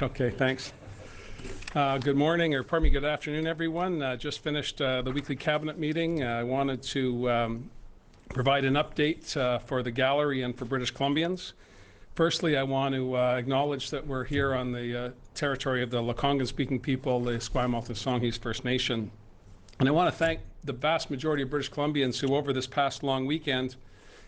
Okay, thanks. Good morning, or pardon me, good afternoon, everyone. Just finished the weekly cabinet meeting. I wanted to provide an update for the gallery and for British Columbians. Firstly, I want to acknowledge that we're here on the territory of the Lekwungen-speaking people, the Esquimalt and Songhees First Nation. And I want to thank the vast majority of British Columbians who, over this past long weekend,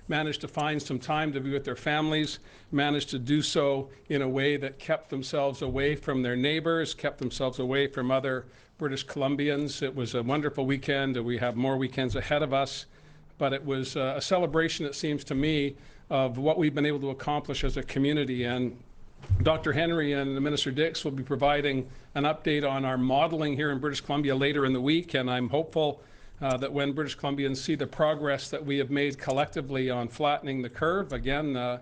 managed to find some time to be with their families, managed to do so in a way that kept themselves away from their neighbors, kept themselves away from other British Columbians. It was a wonderful weekend, and we have more weekends ahead of us. But it was a celebration, it seems to me, of what we've been able to accomplish as a community. And Dr. Henry and Minister Dix will be providing an update on our modeling here in British Columbia later in the week, and I'm hopeful that when British Columbians see the progress that we have made collectively on flattening the curve, again,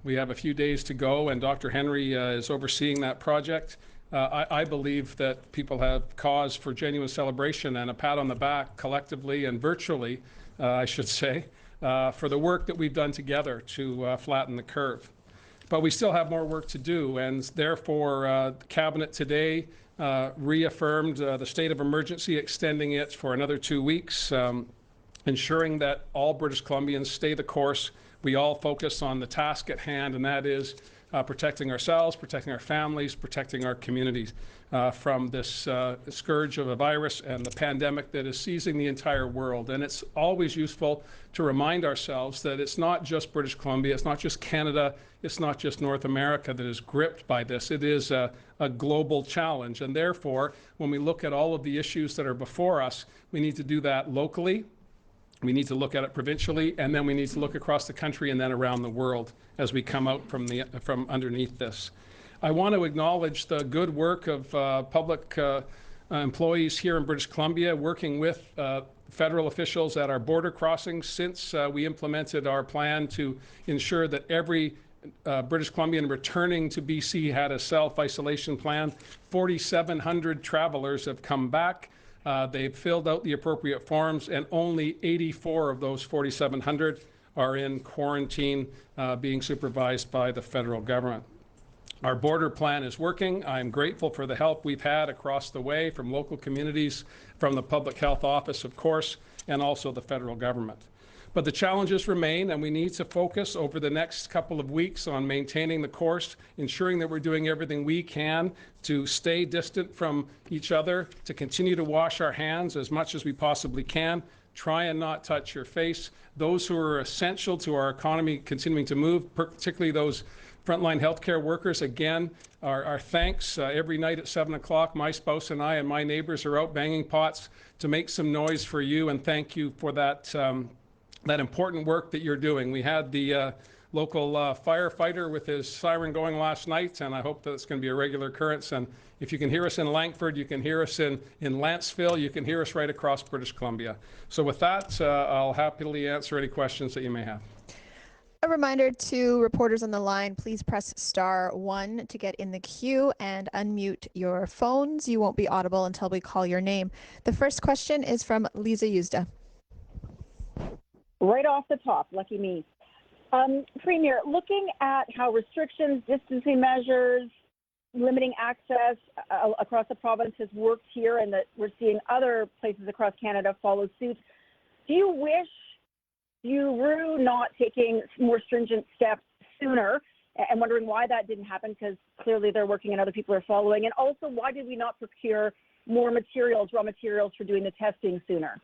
we have a few days to go, and Dr. Henry is overseeing that project. I believe that people have cause for genuine celebration and a pat on the back collectively and virtually, I should say, for the work that we've done together to flatten the curve. But we still have more work to do, and therefore the Cabinet today reaffirmed the state of emergency, extending it for another 2 weeks, ensuring that all British Columbians stay the course. We all focus on the task at hand, and that is protecting ourselves, protecting our families, protecting our communities from this scourge of a virus and the pandemic that is seizing the entire world. And it's always useful to remind ourselves that it's not just British Columbia, it's not just Canada, it's not just North America that is gripped by this. It is a global challenge. And therefore, when we look at all of the issues that are before us, we need to do that locally. We need to look at it provincially, and then we need to look across the country and then around the world as we come out from underneath this. I want to acknowledge the good work of public employees here in British Columbia, working with federal officials at our border crossings since we implemented our plan to ensure that every British Columbian returning to BC had a self-isolation plan. 4,700 travelers have come back. They've filled out the appropriate forms, and only 84 of those 4,700 are in quarantine, being supervised by the federal government. Our border plan is working. I'm grateful for the help we've had across the way from local communities, from the Public Health Office, of course, and also the federal government. But the challenges remain, and we need to focus over the next couple of weeks on maintaining the course, ensuring that we're doing everything we can to stay distant from each other, to continue to wash our hands as much as we possibly can, try and not touch your face. Those who are essential to our economy continuing to move, particularly those frontline healthcare workers, again, our thanks. Every night at 7 o'clock, my spouse and I and my neighbors are out banging pots to make some noise for you, and thank you for that important work that you're doing. We had the local firefighter with his siren going last night, and I hope that it's going to be a regular occurrence. And if you can hear us in Langford, you can hear us in Lanceville, you can hear us right across British Columbia. So with that, I'll happily answer any questions that you may have. A reminder to reporters on the line, please press *1 to get in the queue and unmute your phones. You won't be audible until we call your name. The first question is from Lisa Yuzda. Right off the top, lucky me. Premier, looking at how restrictions, distancing measures, limiting access across the province has worked here, and that we're seeing other places across Canada follow suit, do you wish you were not taking more stringent steps sooner, and wondering why that didn't happen, because clearly they're working and other people are following? And also, why did we not procure more materials, raw materials, for doing the testing sooner?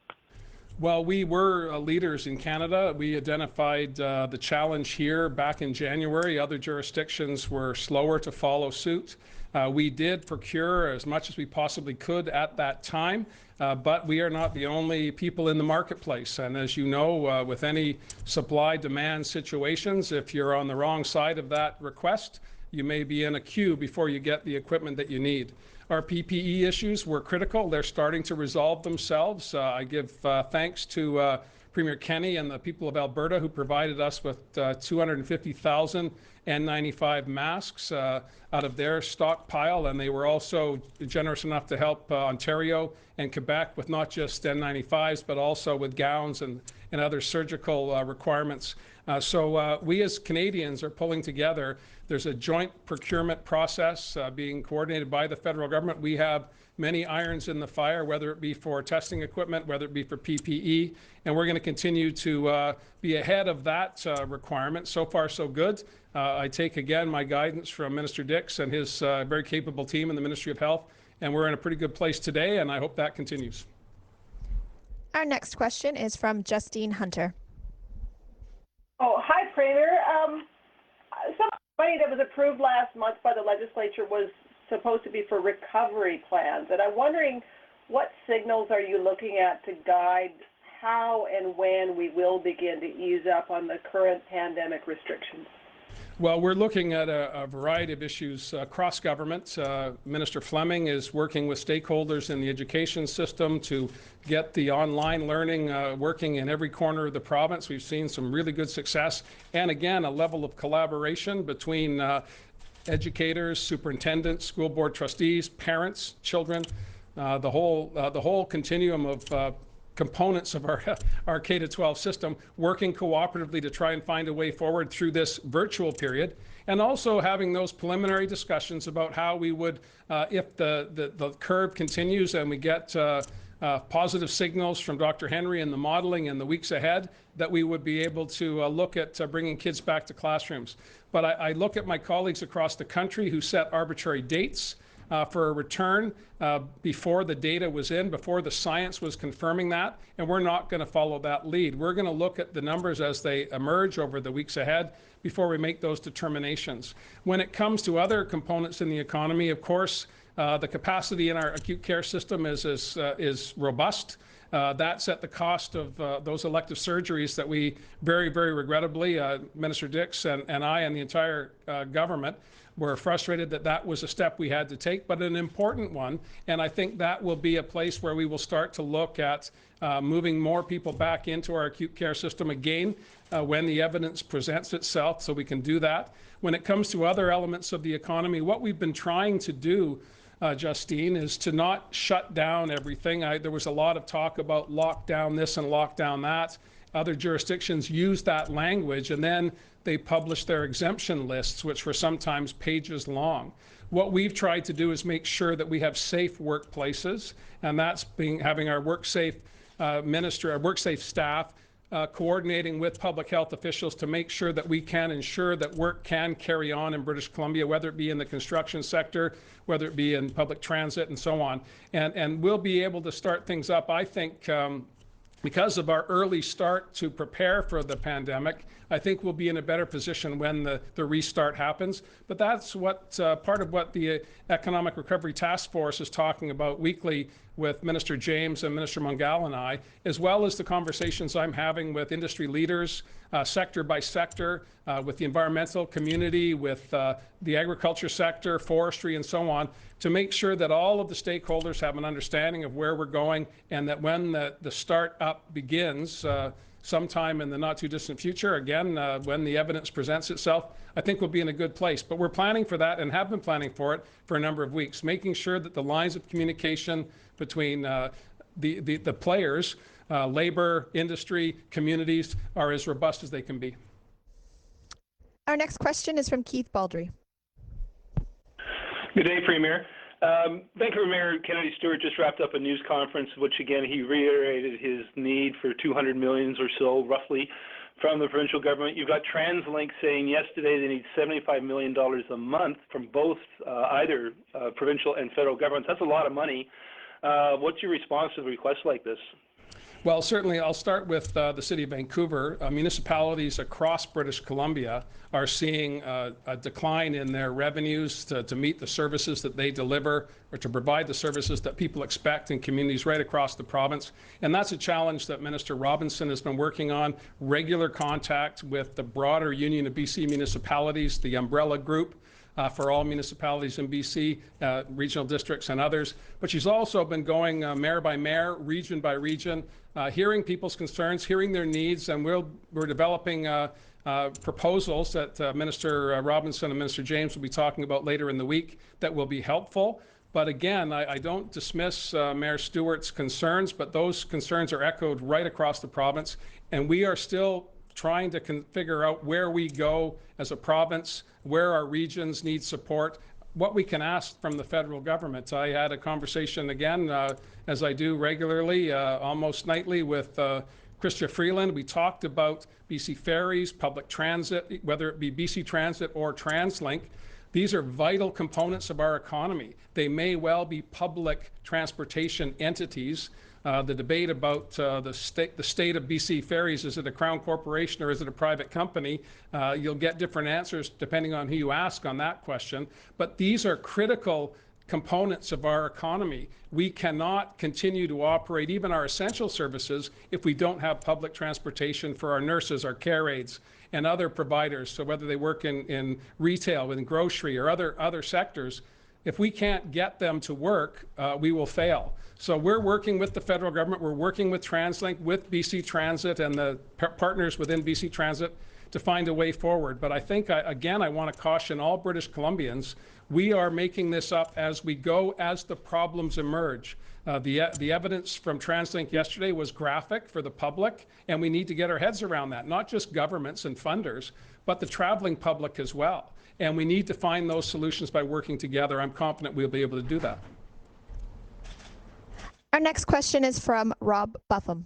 Well, we were leaders in Canada. We identified the challenge here back in January. Other jurisdictions were slower to follow suit. We did procure as much as we possibly could at that time, but we are not the only people in the marketplace. And as you know, with any supply-demand situations, if you're on the wrong side of that request, you may be in a queue before you get the equipment that you need. Our PPE issues were critical. They're starting to resolve themselves. I give thanks to Premier Kenney and the people of Alberta who provided us with 250,000 N95 masks out of their stockpile, and they were also generous enough to help Ontario and Quebec with not just N95s, but also with gowns and other surgical requirements. So we as Canadians are pulling together. There's a joint procurement process being coordinated by the federal government. We have many irons in the fire, whether it be for testing equipment, whether it be for PPE, and we're going to continue to be ahead of that requirement. So far, so good. I take again my guidance from Minister Dix and his very capable team in the Ministry of Health, and we're in a pretty good place today, and I hope that continues. Our next question is from Justine Hunter. Oh, hi, Premier. Some money that was approved last month by the legislature was supposed to be for recovery plans, and I'm wondering what signals are you looking at to guide how and when we will begin to ease up on the current pandemic restrictions? Well, we're looking at a variety of issues across government. Minister Fleming is working with stakeholders in the education system to get the online learning working in every corner of the province. We've seen some really good success, and again, a level of collaboration between educators, superintendents, school board trustees, parents, children, the whole continuum of components of our K-12 system working cooperatively to try and find a way forward through this virtual period, and also having those preliminary discussions about how we would, if the curve continues and we get positive signals from Dr. Henry and the modeling in the weeks ahead, that we would be able to look at bringing kids back to classrooms. But I look at my colleagues across the country who set arbitrary dates for a return before the data was in, before the science was confirming that, and we're not going to follow that lead. We're going to look at the numbers as they emerge over the weeks ahead before we make those determinations. When it comes to other components in the economy, of course, the capacity in our acute care system is robust. That's at the cost of those elective surgeries that we very, very regrettably, Minister Dix and I and the entire government, we're frustrated that that was a step we had to take, but an important one. And I think that will be a place where we will start to look at moving more people back into our acute care system again when the evidence presents itself, so we can do that. When it comes to other elements of the economy, what we've been trying to do, Justine, is to not shut down everything. There was a lot of talk about lockdown this and lockdown that. Other jurisdictions use that language, and then they publish their exemption lists, which were sometimes pages long. What we've tried to do is make sure that we have safe workplaces, and that's having our WorkSafe minister, our WorkSafe staff, coordinating with public health officials to make sure that we can ensure that work can carry on in British Columbia, whether it be in the construction sector, whether it be in public transit, and so on. And we'll be able to start things up, I think, because of our early start to prepare for the pandemic. I think we'll be in a better position when the restart happens. But that's what part of what the Economic Recovery Task Force is talking about weekly with Minister James and Minister Mungal and I, as well as the conversations I'm having with industry leaders, sector by sector, with the environmental community, with the agriculture sector, forestry, and so on, to make sure that all of the stakeholders have an understanding of where we're going, and that when the start up begins, sometime in the not too distant future, again, when the evidence presents itself, I think we'll be in a good place. But we're planning for that and have been planning for it for a number of weeks, making sure that the lines of communication between the players, labor, industry, communities, are as robust as they can be. Our next question is from Keith Baldry. Good day, Premier. Vancouver Mayor Kennedy Stewart just wrapped up a news conference, which again he reiterated his need for $200 million or so, roughly, from the provincial government. You've got TransLink saying yesterday they need $75 million a month from both either provincial and federal governments. That's a lot of money. What's your response to a request like this? Well, certainly I'll start with the City of Vancouver. Municipalities across British Columbia are seeing a decline in their revenues to meet the services that they deliver, or to provide the services that people expect in communities right across the province. And that's a challenge that Minister Robinson has been working on, regular contact with the broader Union of BC Municipalities, the umbrella group for all municipalities in BC, regional districts and others. But she's also been going mayor by mayor, region by region, hearing people's concerns, hearing their needs, and we're developing proposals that Minister Robinson and Minister James will be talking about later in the week that will be helpful. But again, I don't dismiss Mayor Stewart's concerns, but those concerns are echoed right across the province, and we are still trying to figure out where we go as a province, where our regions need support, what we can ask from the federal government. I had a conversation again, as I do regularly, almost nightly, with Chrystia Freeland. We talked about BC Ferries, public transit, whether it be BC Transit or TransLink. These are vital components of our economy. They may well be public transportation entities. The debate about the state of BC Ferries, is it a Crown corporation or is it a private company? You'll get different answers depending on who you ask on that question. But these are critical components of our economy. We cannot continue to operate even our essential services if we don't have public transportation for our nurses, our care aides, and other providers. So whether they work in retail, in grocery, or other sectors, if we can't get them to work, we will fail. So we're working with the federal government, we're working with TransLink, with BC Transit and the partners within BC Transit to find a way forward. But I think, again, I want to caution all British Columbians, we are making this up as we go, as the problems emerge. The evidence from TransLink yesterday was graphic for the public, and we need to get our heads around that, not just governments and funders, but the traveling public as well. And we need to find those solutions by working together. I'm confident we'll be able to do that. Our next question is from Rob Buffum.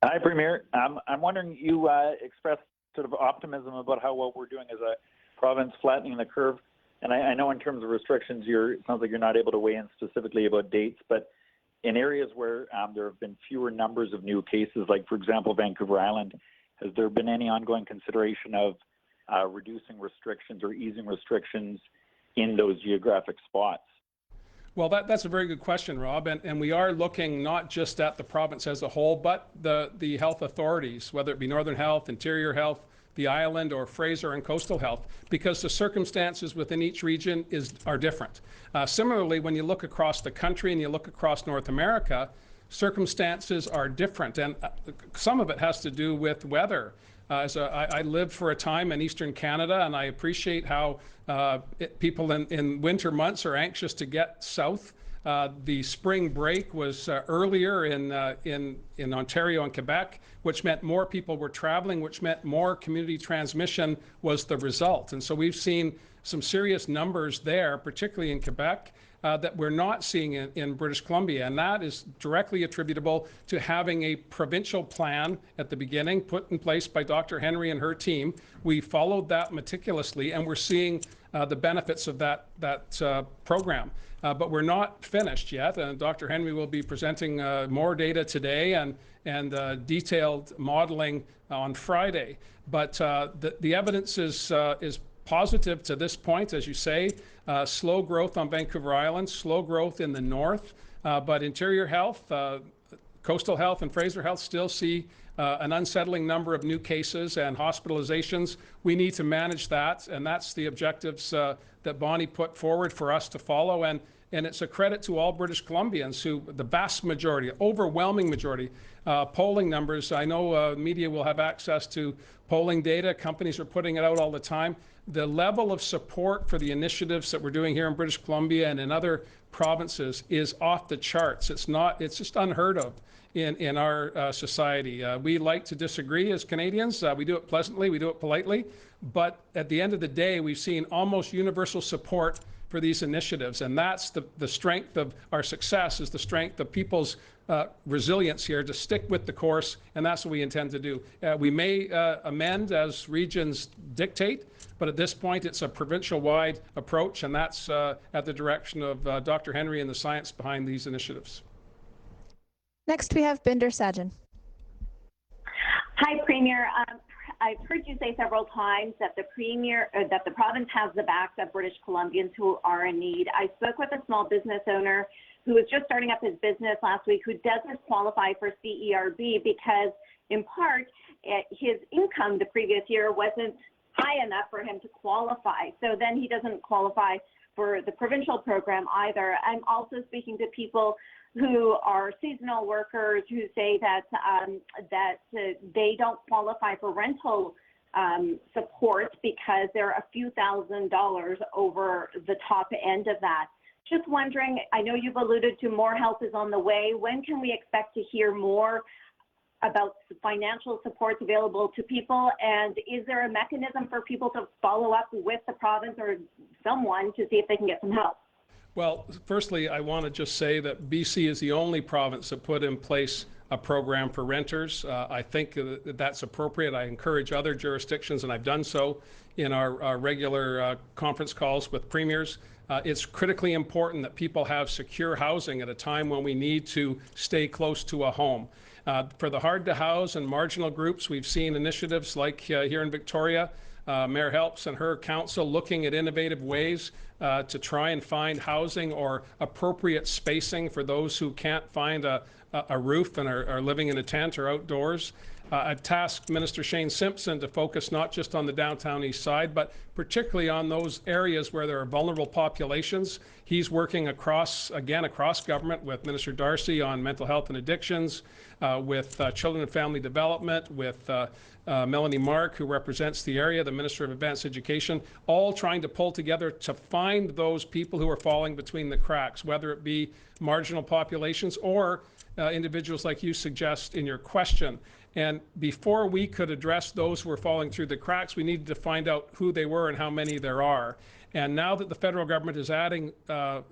Hi, Premier. I'm wondering, you expressed sort of optimism about how well we're doing as a province flattening the curve. And I know in terms of restrictions, it sounds like you're not able to weigh in specifically about dates, but in areas where there have been fewer numbers of new cases, like, for example, Vancouver Island, has there been any ongoing consideration of reducing restrictions or easing restrictions in those geographic spots? Well, that's a very good question, Rob. And we are looking not just at the province as a whole, but the health authorities, whether it be Northern Health, Interior Health, the Island, or Fraser and Coastal Health, because the circumstances within each region are different. Similarly, when you look across the country and you look across North America, circumstances are different. And some of it has to do with weather. I lived for a time in Eastern Canada, and I appreciate how people in winter months are anxious to get south. The spring break was earlier in Ontario and Quebec, which meant more people were traveling, which meant more community transmission was the result. And so we've seen some serious numbers there, particularly in Quebec, that we're not seeing in British Columbia. And that is directly attributable to having a provincial plan at the beginning put in place by Dr. Henry and her team. We followed that meticulously, and we're seeing the benefits of that program. But we're not finished yet. And Dr. Henry will be presenting more data today and detailed modeling on Friday. But the evidence is positive to this point, as you say. Slow growth on Vancouver Island, slow growth in the north, but Interior Health, Coastal Health, and Fraser Health still see an unsettling number of new cases and hospitalizations. We need to manage that, and that's the objectives that Bonnie put forward for us to follow. And it's a credit to all British Columbians who, the vast majority, overwhelming majority, polling numbers. I know media will have access to polling data. Companies are putting it out all the time. The level of support for the initiatives that we're doing here in British Columbia and in other provinces is off the charts. It's just unheard of in our society. We like to disagree as Canadians. We do it pleasantly, we do it politely, but at the end of the day, we've seen almost universal support for these initiatives, and that's the strength of our success, is the strength of people's resilience here to stick with the course, and that's what we intend to do. We may amend as regions dictate, but at this point it's a provincial-wide approach, and that's at the direction of Dr. Henry and the science behind these initiatives. Next, we have Binder Sajan. Hi, Premier. I've heard you say several times that the province has the backs of British Columbians who are in need. I spoke with a small business owner who was just starting up his business last week, who doesn't qualify for CERB because, in part, his income the previous year wasn't high enough for him to qualify. So then he doesn't qualify for the provincial program either. I'm also speaking to people who are seasonal workers who say that they don't qualify for rental support because they're a few $1,000s over the top end of that. Just wondering, I know you've alluded to more help is on the way. When can we expect to hear more about financial supports available to people? And is there a mechanism for people to follow up with the province or someone to see if they can get some help? Well, firstly, I want to just say that BC is the only province that put in place a program for renters. I think that that's appropriate. I encourage other jurisdictions, and I've done so in our regular conference calls with premiers. It's critically important that people have secure housing at a time when we need to stay close to a home. For the hard to house and marginal groups, we've seen initiatives like here in Victoria, Mayor Helps and her council looking at innovative ways to try and find housing or appropriate spacing for those who can't find a roof and are living in a tent or outdoors. I've tasked Minister Shane Simpson to focus not just on the downtown east side, but particularly on those areas where there are vulnerable populations. He's working across government with Minister Darcy on mental health and addictions, with children and family development, with Melanie Mark, who represents the area, the Minister of Advanced Education, all trying to pull together to find those people who are falling between the cracks, whether it be marginal populations or individuals like you suggest in your question. And before we could address those who were falling through the cracks, we needed to find out who they were and how many there are. And now that the federal government is adding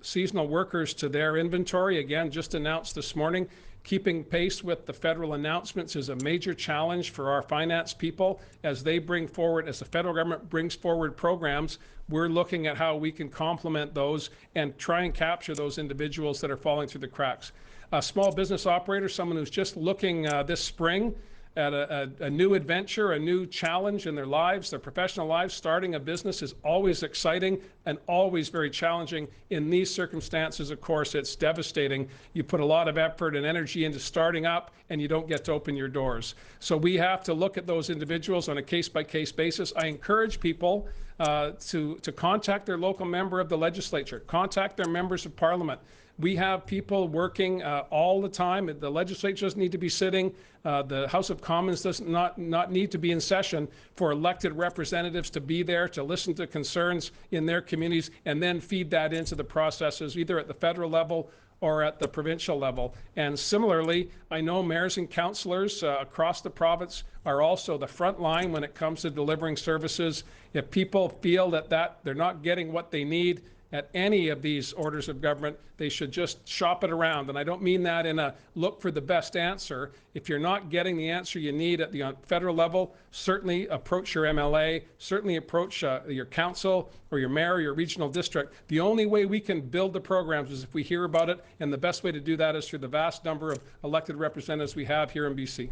seasonal workers to their inventory, again, just announced this morning, keeping pace with the federal announcements is a major challenge for our finance people as they bring forward, as the federal government brings forward programs. We're looking at how we can complement those and try and capture those individuals that are falling through the cracks. A small business operator, someone who's just looking this spring at a new adventure, a new challenge in their lives, their professional lives. Starting a business is always exciting and always very challenging. In these circumstances, of course, it's devastating. You put a lot of effort and energy into starting up and you don't get to open your doors. So we have to look at those individuals on a case-by-case basis. I encourage people to contact their local member of the legislature, contact their members of parliament. We have people working all the time. The legislature doesn't need to be sitting. The House of Commons does not need to be in session for elected representatives to be there to listen to concerns in their communities and then feed that into the processes, either at the federal level or at the provincial level. And similarly, I know mayors and councillors across the province are also the front line when it comes to delivering services. If people feel that they're not getting what they need at any of these orders of government, they should just shop it around. And I don't mean that in a look for the best answer. If you're not getting the answer you need at the federal level, certainly approach your MLA, certainly approach your council or your mayor or your regional district. The only way we can build the programs is if we hear about it, and the best way to do that is through the vast number of elected representatives we have here in BC.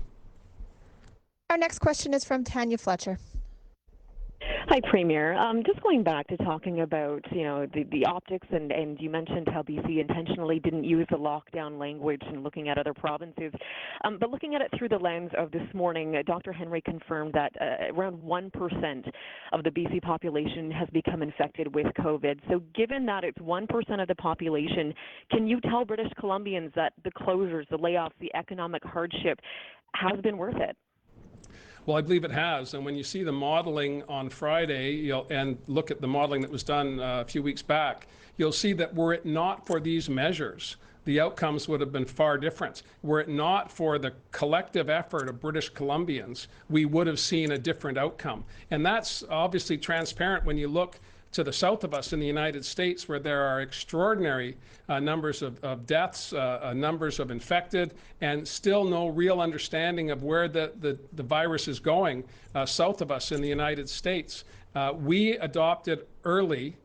Our next question is from Tanya Fletcher. Hi, Premier. Just going back to talking about, the optics, and you mentioned how BC intentionally didn't use the lockdown language and looking at other provinces. But looking at it through the lens of this morning, Dr. Henry confirmed that around 1% of the BC population has become infected with COVID. So given that it's 1% of the population, can you tell British Columbians that the closures, the layoffs, the economic hardship has been worth it? Well, I believe it has. And when you see the modeling on Friday, and look at the modeling that was done a few weeks back, you'll see that were it not for these measures, the outcomes would have been far different. Were it not for the collective effort of British Columbians, we would have seen a different outcome. And that's obviously transparent when you look to the south of us in the United States, where there are extraordinary numbers of deaths, numbers of infected, and still no real understanding of where the virus is going south of us in the United States. We adopted early,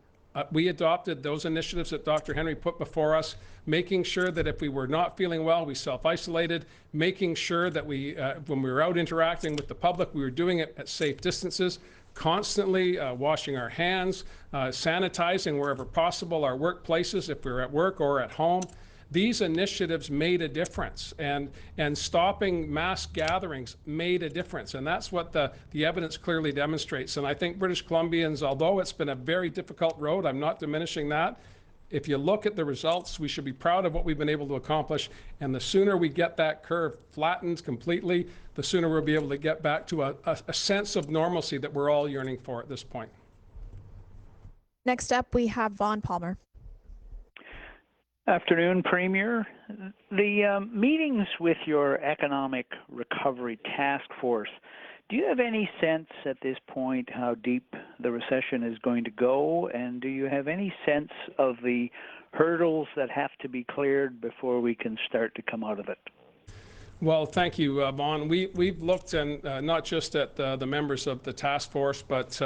we adopted those initiatives that Dr. Henry put before us, making sure that if we were not feeling well, we self-isolated, making sure that when we were out interacting with the public, we were doing it at safe distances, constantly washing our hands, sanitizing wherever possible, our workplaces if we're at work or at home. These initiatives made a difference, and stopping mass gatherings made a difference, and that's what the evidence clearly demonstrates. And I think British Columbians, although it's been a very difficult road, I'm not diminishing that, if you look at the results, we should be proud of what we've been able to accomplish. And the sooner we get that curve flattened completely, the sooner we'll be able to get back to a sense of normalcy that we're all yearning for at this point. Next up, we have Vaughn Palmer. Afternoon, Premier. The meetings with your economic recovery task force, do you have any sense at this point how deep the recession is going to go? And do you have any sense of the hurdles that have to be cleared before we can start to come out of it? Well, thank you, Vaughn. We've looked, and not just at the members of the task force, but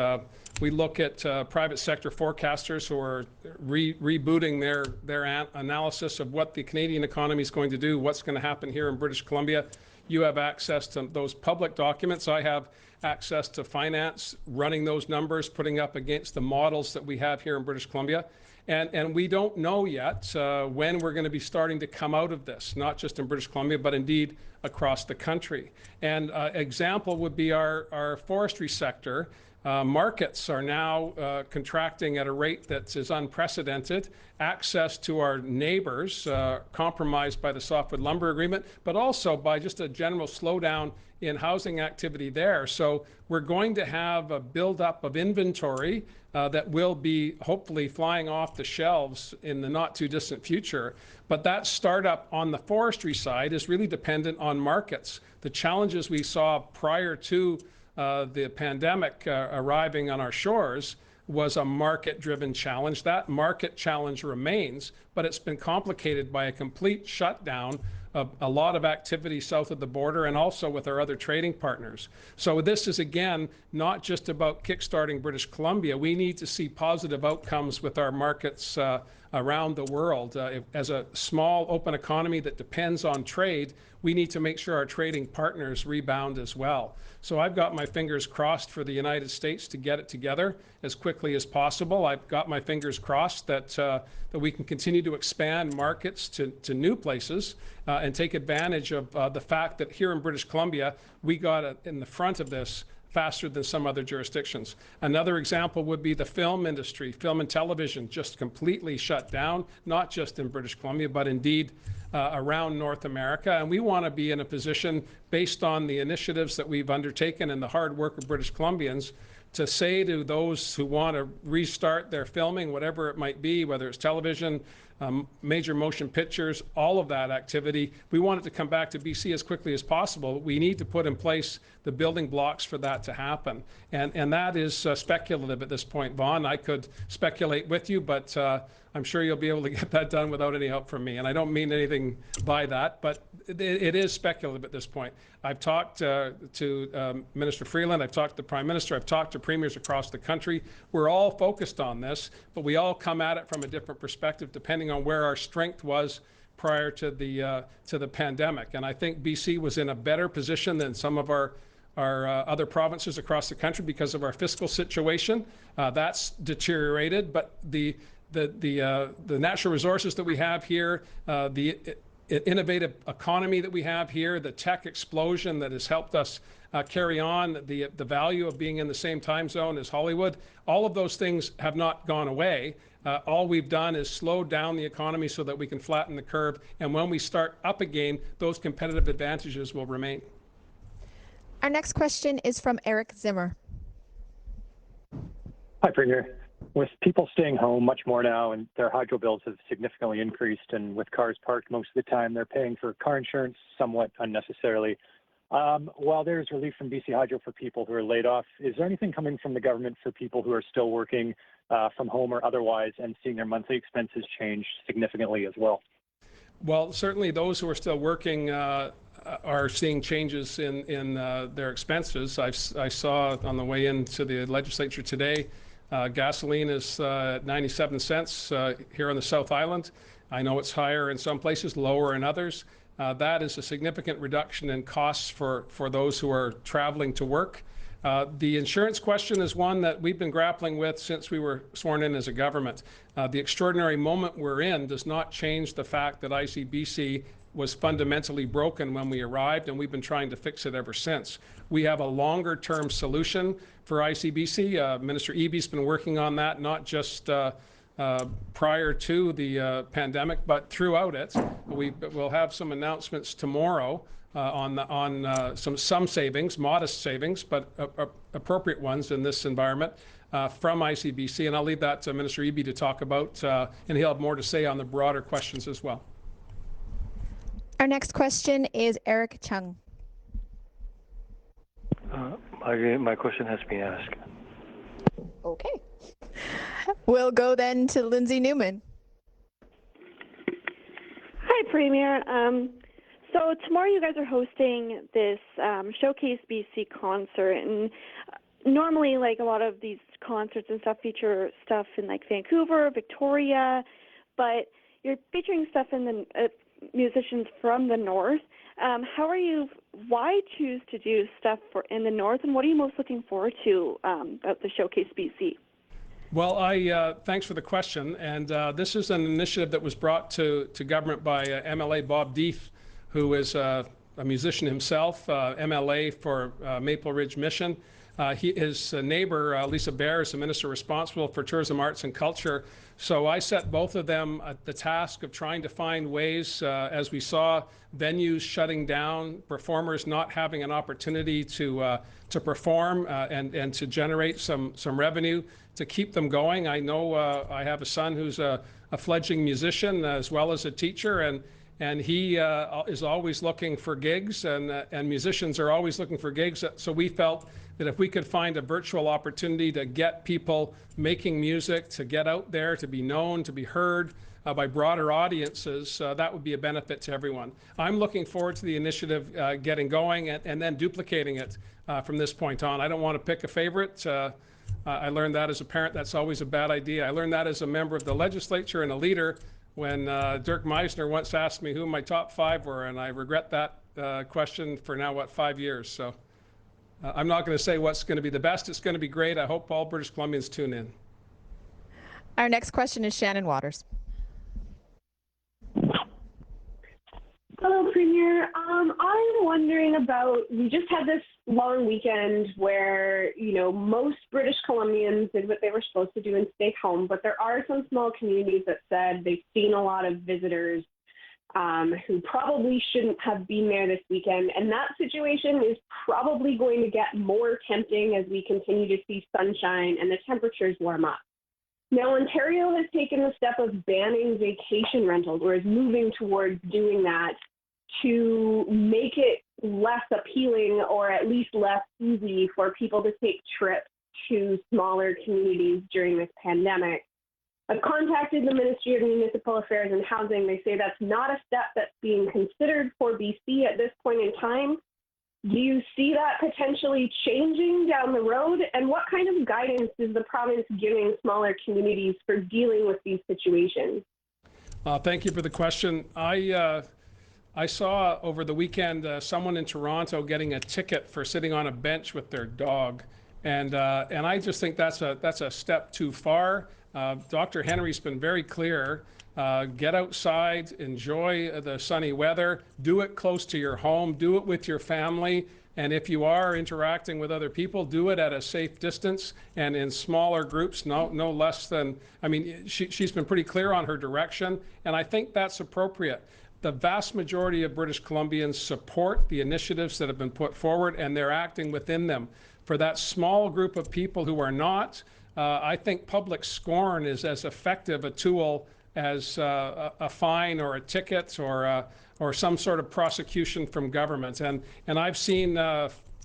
we look at private sector forecasters who are rebooting their analysis of what the Canadian economy is going to do, what's going to happen here in British Columbia. You have access to those public documents. I have access to finance, running those numbers, putting up against the models that we have here in British Columbia. And we don't know yet when we're going to be starting to come out of this, not just in British Columbia, but indeed across the country. And example would be our forestry sector. Markets are now contracting at a rate that is unprecedented. Access to our neighbors compromised by the softwood lumber agreement, but also by just a general slowdown in housing activity there. So we're going to have a buildup of inventory that will be hopefully flying off the shelves in the not too distant future. But that startup on the forestry side is really dependent on markets. The challenges we saw prior to the pandemic arriving on our shores was a market-driven challenge. That market challenge remains, but it's been complicated by a complete shutdown of a lot of activity south of the border and also with our other trading partners. So this is, again, not just about kickstarting British Columbia. We need to see positive outcomes with our markets around the world. As a small, open economy that depends on trade, we need to make sure our trading partners rebound as well. So I've got my fingers crossed for the United States to get it together as quickly as possible. I've got my fingers crossed that we can continue to expand markets to new places and take advantage of the fact that here in British Columbia, we got in the front of this faster than some other jurisdictions. Another example would be the film industry. Film and television just completely shut down, not just in British Columbia, but indeed around North America. And we want to be in a position, based on the initiatives that we've undertaken and the hard work of British Columbians, to say to those who want to restart their filming, whatever it might be, whether it's television, major motion pictures, all of that activity, we want it to come back to BC as quickly as possible. We need to put in place the building blocks for that to happen. And that is speculative at this point, Vaughn. I could speculate with you, but I'm sure you'll be able to get that done without any help from me. And I don't mean anything by that, but it is speculative at this point. I've talked to Minister Freeland, I've talked to the Prime Minister, I've talked to premiers across the country. We're all focused on this, but we all come at it from a different perspective depending on where our strength was prior to the pandemic. And I think BC was in a better position than some of our other provinces across the country because of our fiscal situation. That's deteriorated, but the natural resources that we have here, the innovative economy that we have here, the tech explosion that has helped us carry on, the value of being in the same time zone as Hollywood, all of those things have not gone away. All we've done is slow down the economy so that we can flatten the curve. And when we start up again, those competitive advantages will remain. Our next question is from Eric Zimmer. Hi, Premier. With people staying home much more now and their hydro bills have significantly increased, and with cars parked most of the time, they're paying for car insurance somewhat unnecessarily. While there's relief from BC Hydro for people who are laid off, is there anything coming from the government for people who are still working from home or otherwise and seeing their monthly expenses change significantly as well? Well, certainly those who are still working are seeing changes in their expenses. I saw on the way into the legislature today, gasoline is 97 cents here on the South Island. I know it's higher in some places, lower in others. That is a significant reduction in costs for those who are traveling to work. The insurance question is one that we've been grappling with since we were sworn in as a government. The extraordinary moment we're in does not change the fact that ICBC was fundamentally broken when we arrived, and we've been trying to fix it ever since. We have a longer-term solution for ICBC. Minister Eby's been working on that, not just prior to the pandemic, but throughout it. We'll have some announcements tomorrow on some savings, modest savings, but appropriate ones in this environment from ICBC, and I'll leave that to Minister Eby to talk about, and he'll have more to say on the broader questions as well. Our next question is Eric Chung. My question has been asked. Okay. We'll go then to Lindsay Newman. Hi, Premier. So tomorrow you guys are hosting this Showcase BC concert, and normally, like, a lot of these concerts and stuff feature stuff in like Vancouver, Victoria, but you're featuring stuff in the musicians from the north. Why choose to do stuff in the north, and what are you most looking forward to at the Showcase BC? Well, thanks for the question, and this is an initiative that was brought to government by MLA Bob Deef, who is a musician himself, MLA for Maple Ridge Mission. His neighbor, Lisa Bear, is the minister responsible for tourism, arts, and culture. So I set both of them at the task of trying to find ways, as we saw venues shutting down, performers not having an opportunity to perform and to generate some revenue, to keep them going. I know I have a son who's a fledgling musician as well as a teacher, and he is always looking for gigs, and musicians are always looking for gigs. So we felt that if we could find a virtual opportunity to get people making music, to get out there, to be known, to be heard by broader audiences, that would be a benefit to everyone. I'm looking forward to the initiative getting going and then duplicating it from this point on. I don't want to pick a favorite. I learned that as a parent. That's always a bad idea. I learned that as a member of the legislature and a leader when Dirk Meisner once asked me who my top 5 were, and I regret that question for now, 5 years. So I'm not going to say what's going to be the best. It's going to be great. I hope all British Columbians tune in. Our next question is Shannon Waters. Hello, Premier. I'm wondering about, we just had this long weekend where, most British Columbians did what they were supposed to do and stay home, but there are some small communities that said they've seen a lot of visitors who probably shouldn't have been there this weekend, and that situation is probably going to get more tempting as we continue to see sunshine and the temperatures warm up. Now, Ontario has taken the step of banning vacation rentals, or is moving towards doing that, to make it less appealing, or at least less easy for people to take trips to smaller communities during this pandemic. I've contacted the Ministry of Municipal Affairs and Housing. They say that's not a step that's being considered for BC at this point in time. Do you see that potentially changing down the road? And what kind of guidance is the province giving smaller communities for dealing with these situations? Thank you for the question. I saw over the weekend someone in Toronto getting a ticket for sitting on a bench with their dog, and I just think that's a step too far. Dr. Henry's been very clear. Get outside, enjoy the sunny weather, do it close to your home, do it with your family, and if you are interacting with other people, do it at a safe distance and in smaller groups, no less than, she's been pretty clear on her direction, and I think that's appropriate. The vast majority of British Columbians support the initiatives that have been put forward, and they're acting within them. For that small group of people who are not, I think public scorn is as effective a tool as a fine or a ticket or some sort of prosecution from government. And I've seen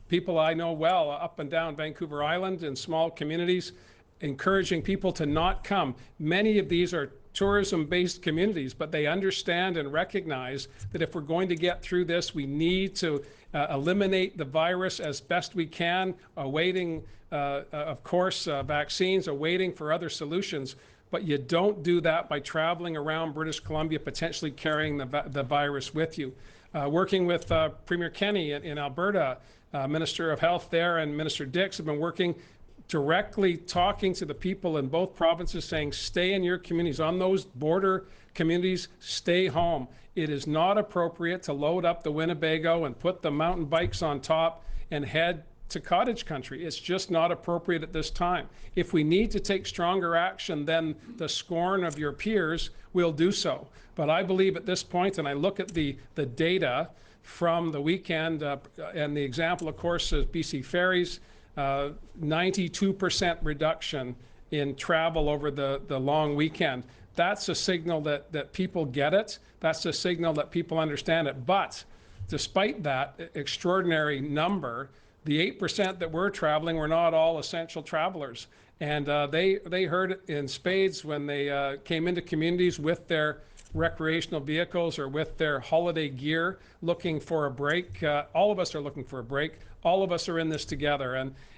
people I know well up and down Vancouver Island in small communities encouraging people to not come. Many of these are tourism-based communities, but they understand and recognize that if we're going to get through this, we need to eliminate the virus as best we can, awaiting, of course, vaccines, awaiting for other solutions. But you don't do that by traveling around British Columbia, potentially carrying the virus with you. Working with Premier Kenney in Alberta, Minister of Health there, and Minister Dix have been working directly, talking to the people in both provinces, saying stay in your communities. On those border communities, stay home. It is not appropriate to load up the Winnebago and put the mountain bikes on top and head to cottage country. It's just not appropriate at this time. If we need to take stronger action than the scorn of your peers, we'll do so. But I believe at this point, and I look at the data from the weekend, and the example, of course, is BC Ferries, 92% reduction in travel over the long weekend. That's a signal that people get it. That's a signal that people understand it. But despite that extraordinary number, the 8% that were traveling were not all essential travelers. And they heard it in spades when they came into communities with their recreational vehicles or with their holiday gear looking for a break. All of us are looking for a break. All of us are in this together.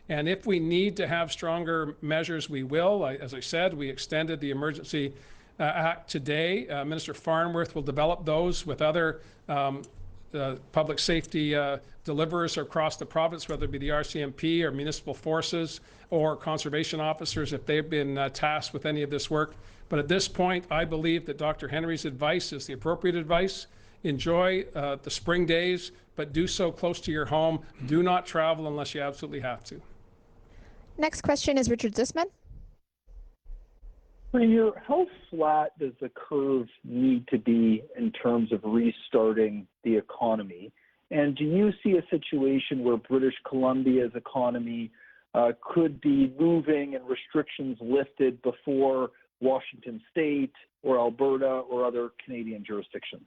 And if we need to have stronger measures, we will. As I said, we extended the Emergency Act today. Minister Farnworth will develop those with other public safety deliverers across the province, whether it be the RCMP or municipal forces or conservation officers if they've been tasked with any of this work. But at this point, I believe that Dr. Henry's advice is the appropriate advice. Enjoy the spring days, but do so close to your home. Do not travel unless you absolutely have to. Next question is Richard Zisman. Premier, how flat does the curve need to be in terms of restarting the economy? And do you see a situation where British Columbia's economy could be moving and restrictions lifted before Washington State or Alberta or other Canadian jurisdictions?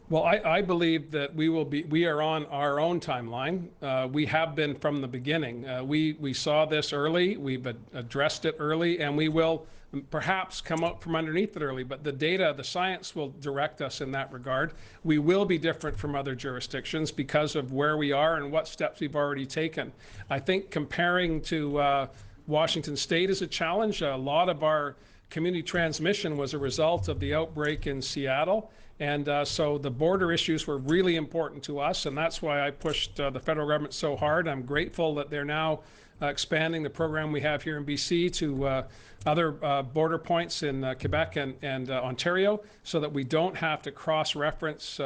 Well, I believe that we are on our own timeline. We have been from the beginning. We saw this early, we've addressed it early, and we will perhaps come out from underneath it early, but the data, the science will direct us in that regard. We will be different from other jurisdictions because of where we are and what steps we've already taken. I think comparing to Washington State is a challenge. A lot of our community transmission was a result of the outbreak in Seattle. And so the border issues were really important to us, and that's why I pushed the federal government so hard. I'm grateful that they're now expanding the program we have here in BC to other border points in Quebec and Ontario, so that we don't have to cross-reference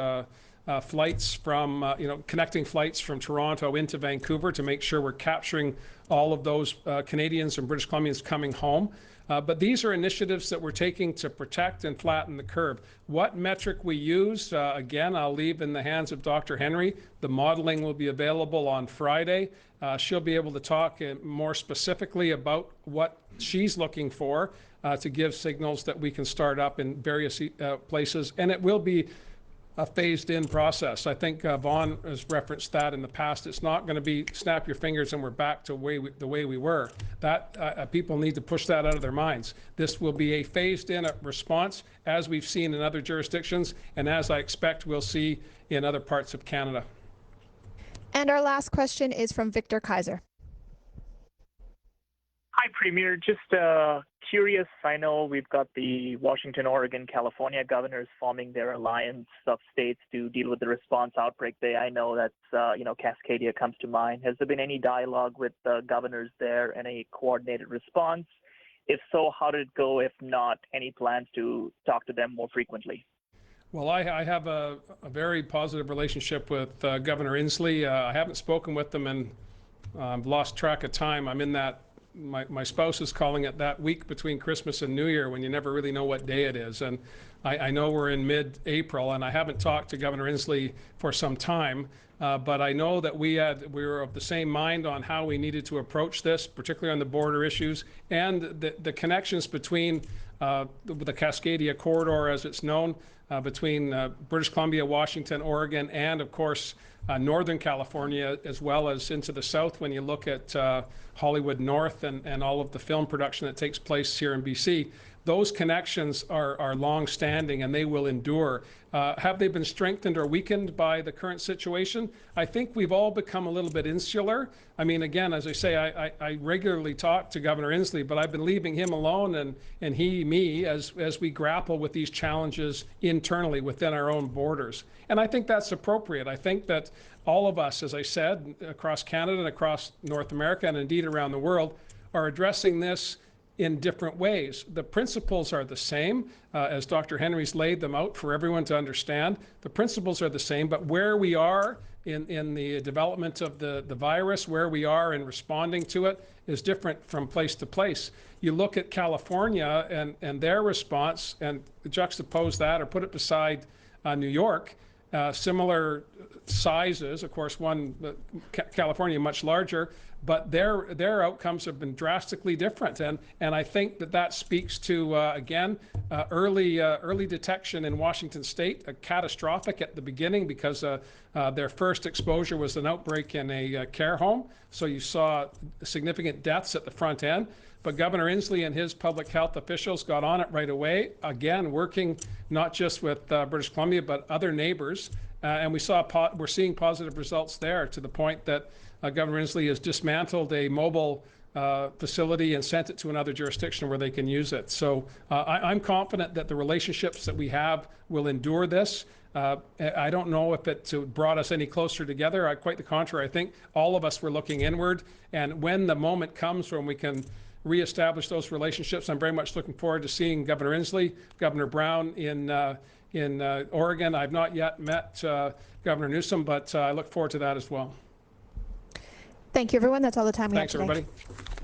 flights from, connecting flights from Toronto into Vancouver to make sure we're capturing all of those Canadians and British Columbians coming home. But these are initiatives that we're taking to protect and flatten the curve. What metric we use, again, I'll leave in the hands of Dr. Henry. The modeling will be available on Friday. She'll be able to talk more specifically about what she's looking for to give signals that we can start up in various places. And it will be a phased-in process. I think Vaughn has referenced that in the past. It's not going to be snap your fingers and we're back to the way we were. That people need to push that out of their minds. This will be a phased-in response, as we've seen in other jurisdictions, and as I expect we'll see in other parts of Canada. And our last question is from Victor Kaiser. Hi, Premier. Just curious, I know we've got the Washington, Oregon, California governors forming their alliance of states to deal with the response outbreak there. I know that's, Cascadia comes to mind. Has there been any dialogue with the governors there and a coordinated response? If so, how did it go? If not, any plans to talk to them more frequently? Well, I have a very positive relationship with Governor Inslee. I haven't spoken with them and I've lost track of time. I'm in that. My spouse is calling it that week between Christmas and New Year when you never really know what day it is. And I know we're in mid-April and I haven't talked to Governor Inslee for some time, but I know that we were of the same mind on how we needed to approach this, particularly on the border issues and the connections between the Cascadia corridor, as it's known, between British Columbia, Washington, Oregon, and of course Northern California, as well as into the south when you look at Hollywood North and all of the film production that takes place here in BC. Those connections are long-standing and they will endure. Have they been strengthened or weakened by the current situation? I think we've all become a little bit insular. I mean, again, as I say, I regularly talk to Governor Inslee, but I've been leaving him alone and he, me, as we grapple with these challenges internally within our own borders. And I think that's appropriate. I think that all of us, as I said, across Canada and across North America and indeed around the world, are addressing this in different ways. The principles are the same, as Dr. Henry's laid them out for everyone to understand. The principles are the same, but where we are in the development of the virus, where we are in responding to it, is different from place to place. You look at California and their response and juxtapose that or put it beside New York, similar sizes, of course, California much larger, but their outcomes have been drastically different. And I think that speaks to, again, early detection in Washington State, catastrophic at the beginning because their first exposure was an outbreak in a care home. So you saw significant deaths at the front end. But Governor Inslee and his public health officials got on it right away, again, working not just with British Columbia, but other neighbors. And we're seeing positive results there, to the point that Governor Inslee has dismantled a mobile facility and sent it to another jurisdiction where they can use it. So I'm confident that the relationships that we have will endure this. I don't know if it brought us any closer together. Quite the contrary. I think all of us were looking inward. And when the moment comes when we can reestablish those relationships, I'm very much looking forward to seeing Governor Inslee, Governor Brown in Oregon. I've not yet met Governor Newsom, but I look forward to that as well. Thank you, everyone. That's all the time we have Thanks, today. everybody.